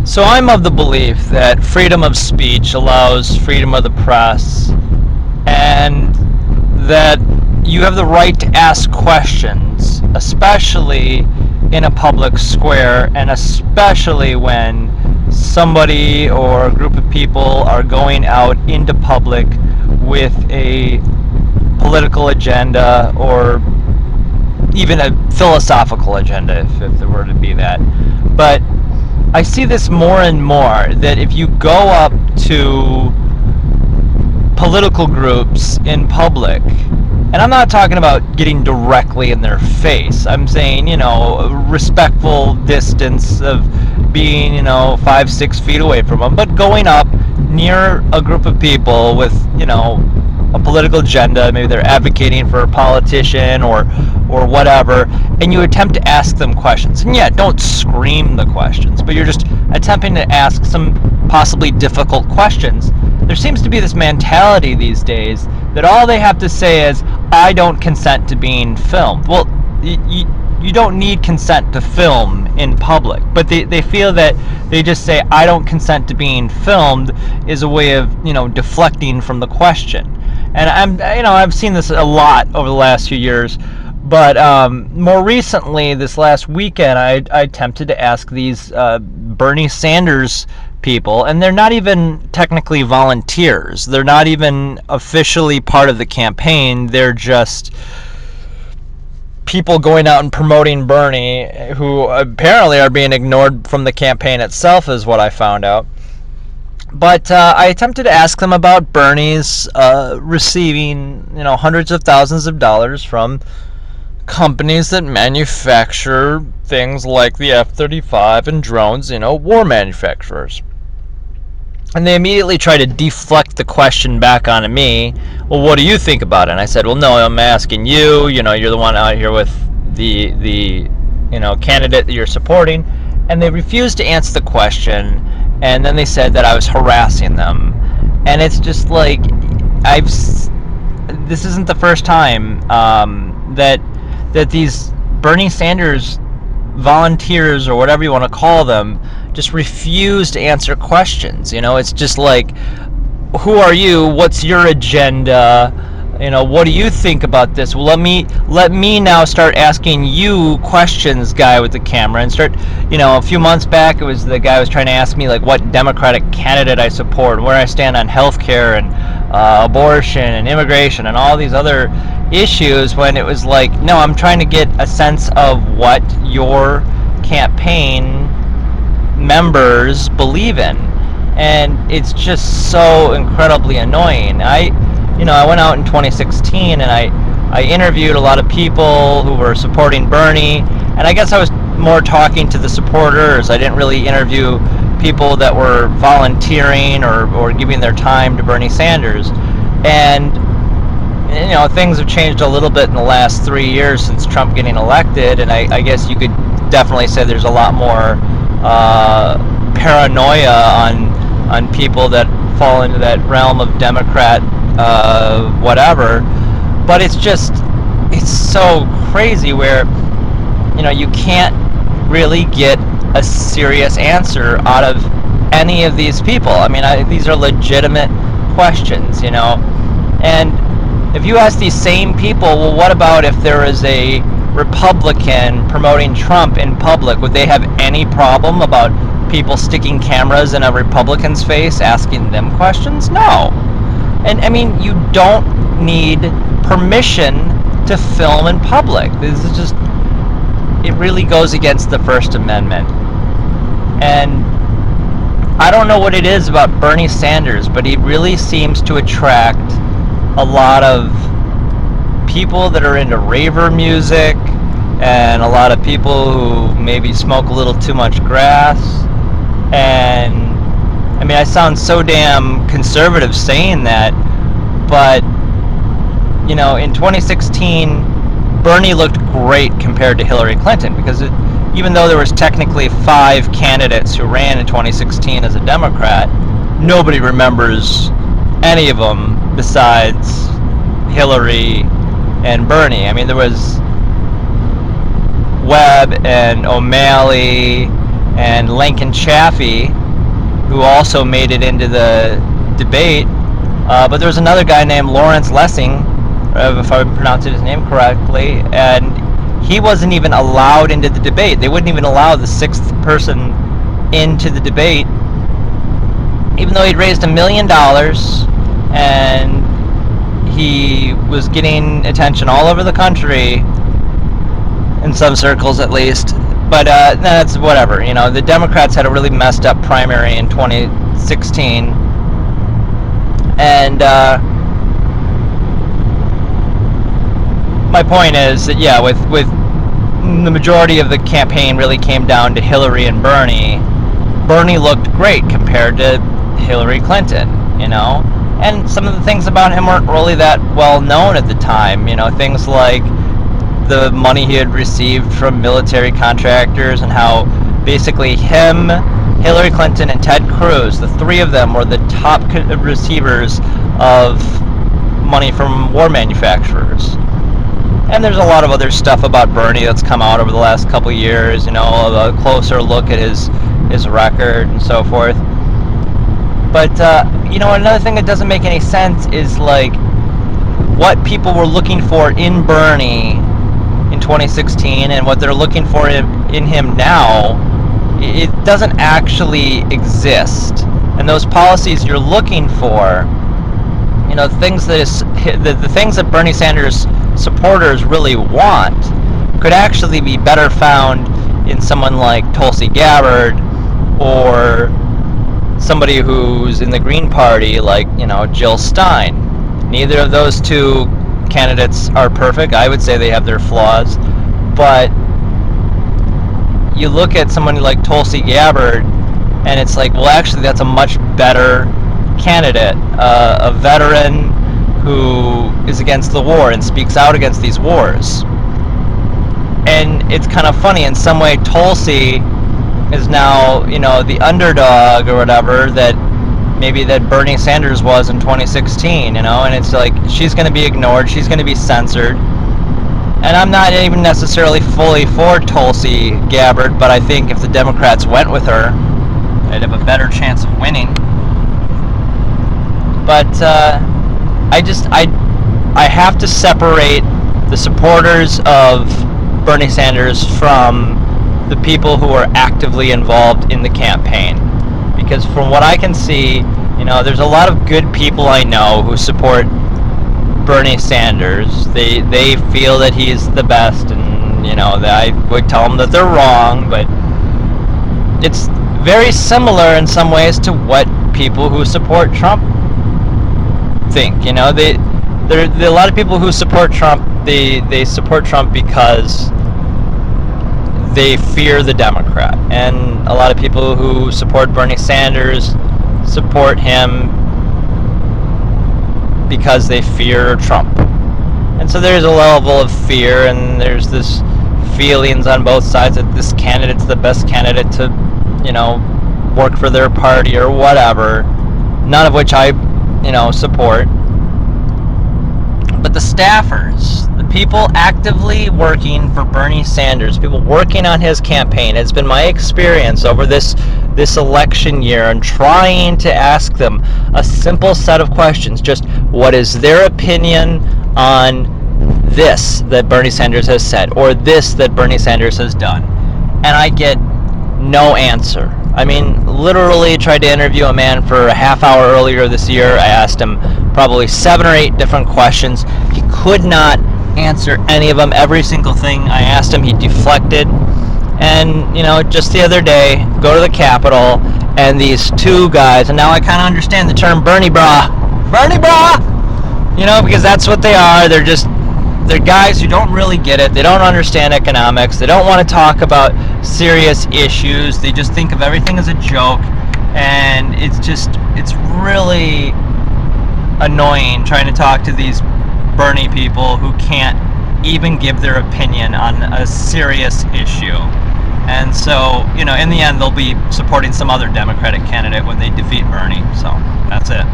So I'm of the belief that freedom of speech allows freedom of the press, and that you have the right to ask questions, especially in a public square, and especially when somebody or a group of people are going out into public with a political agenda or even a philosophical agenda, if there were to be that. But I see this more and more, that if you go up to political groups in public, and I'm not talking about getting directly in their face, I'm saying, a respectful distance of being, 5-6 feet away from them, but going up near a group of people with, a political agenda, maybe they're advocating for a politician or whatever, and you attempt to ask them questions. And yeah, don't scream the questions, but you're just attempting to ask some possibly difficult questions. There seems to be this mentality these days that all they have to say is, I don't consent to being filmed. Well, you don't need consent to film in public, but they feel that they just say, I don't consent to being filmed, is a way of, deflecting from the question. And I've seen this a lot over the last few years, but more recently, this last weekend, I attempted to ask these Bernie Sanders people, and they're not even technically volunteers. They're not even officially part of the campaign. They're just people going out and promoting Bernie, who apparently are being ignored from the campaign itself, is what I found out. But I attempted to ask them about Bernie's receiving, hundreds of thousands of dollars from companies that manufacture things like the F-35 and drones, war manufacturers. And they immediately try to deflect the question back onto me. Well, what do you think about it? And I said, well, no, I'm asking you. You're the one out here with the candidate that you're supporting. And they refused to answer the question. And then they said that I was harassing them. And it's just like, this isn't the first time that these Bernie Sanders volunteers, or whatever you want to call them, just refuse to answer questions. It's just like, who are you? What's your agenda? What do you think about this? Well, let me now start asking you questions, guy with the camera, and start. A few months back, it was the guy was trying to ask me like what Democratic candidate I support, where I stand on healthcare and abortion and immigration and all these other issues, when it was like, no, I'm trying to get a sense of what your campaign members believe in. And it's just so incredibly annoying. I went out in 2016 and I interviewed a lot of people who were supporting Bernie, and I guess I was more talking to the supporters. I didn't really interview people that were volunteering or giving their time to Bernie Sanders. And things have changed a little bit in the last 3 years since Trump getting elected, and I guess you could definitely say there's a lot more paranoia on people that fall into that realm of Democrat whatever. But it's so crazy where you can't really get a serious answer out of any of these people. I mean, these are legitimate questions, and if you ask these same people, well, what about if there is a Republican promoting Trump in public? Would they have any problem about people sticking cameras in a Republican's face asking them questions? No. And I mean, you don't need permission to film in public. This is just, it really goes against the First Amendment. And I don't know what it is about Bernie Sanders, but he really seems to attract a lot of people that are into raver music, and a lot of people who maybe smoke a little too much grass. And I mean, I sound so damn conservative saying that, but in 2016, Bernie looked great compared to Hillary Clinton, because even though there was technically 5 candidates who ran in 2016 as a Democrat, nobody remembers any of them besides Hillary and Bernie. I mean, there was Webb and O'Malley and Lincoln Chaffee, who also made it into the debate. But there was another guy named Lawrence Lessing, if I'm pronouncing his name correctly, and he wasn't even allowed into the debate. They wouldn't even allow the sixth person into the debate, even though he'd raised $1 million and he was getting attention all over the country, in some circles at least. But that's whatever. You know, the Democrats had a really messed up primary in 2016, and my point is that, yeah, with the majority of the campaign really came down to Hillary and Bernie. Bernie looked great compared to Hillary Clinton, you know, and some of the things about him weren't really that well known at the time. You know, things like the money he had received from military contractors, and how basically him, Hillary Clinton, and Ted Cruz, the three of them were the top receivers of money from war manufacturers. And there's a lot of other stuff about Bernie that's come out over the last couple of years, you know, a closer look at his record and so forth. But, you know, another thing that doesn't make any sense is, like, what people were looking for in Bernie in 2016 and what they're looking for in him now, it doesn't actually exist. And those policies you're looking for, you know, the things that Bernie Sanders supporters really want, could actually be better found in someone like Tulsi Gabbard, or somebody who's in the Green Party like, you know, Jill Stein. Neither of those two candidates are perfect. I would say they have their flaws, but you look at someone like Tulsi Gabbard and it's like, well, actually that's a much better candidate, a veteran who is against the war and speaks out against these wars. And it's kind of funny, in some way Tulsi is now, you know, the underdog or whatever that maybe that Bernie Sanders was in 2016, you know, and it's like she's going to be ignored, she's going to be censored. And I'm not even necessarily fully for Tulsi Gabbard, but I think if the Democrats went with her, they'd have a better chance of winning. But I have to separate the supporters of Bernie Sanders from the people who are actively involved in the campaign. Because from what I can see, you know, there's a lot of good people I know who support Bernie Sanders. They feel that he's the best, and, you know, that I would tell them that they're wrong, but it's very similar in some ways to what people who support Trump think. You know, there are a lot of people who support Trump. They support Trump because they fear the Democrat, and a lot of people who support Bernie Sanders support him because they fear Trump. And so there's a level of fear, and there's this feelings on both sides that this candidate's the best candidate to, you know, work for their party or whatever, none of which I, you know, support. But the staffers, the people actively working for Bernie Sanders, people working on his campaign, it's been my experience over this election year, and trying to ask them a simple set of questions. Just, what is their opinion on this that Bernie Sanders has said, or this that Bernie Sanders has done? And I get no answer. I mean, literally tried to interview a man for a half hour earlier this year. I asked him probably 7 or 8 different questions. He could not answer any of them. Every single thing I asked him, he deflected. And, you know, just the other day, go to the Capitol, and these two guys, and now I kind of understand the term Bernie bra. Bernie bra! You know, because that's what they are. They're guys who don't really get it. They don't understand economics. They don't want to talk about serious issues. They just think of everything as a joke. And it's really annoying trying to talk to these Bernie people who can't even give their opinion on a serious issue. And so, you know, in the end, they'll be supporting some other Democratic candidate when they defeat Bernie. So, that's it.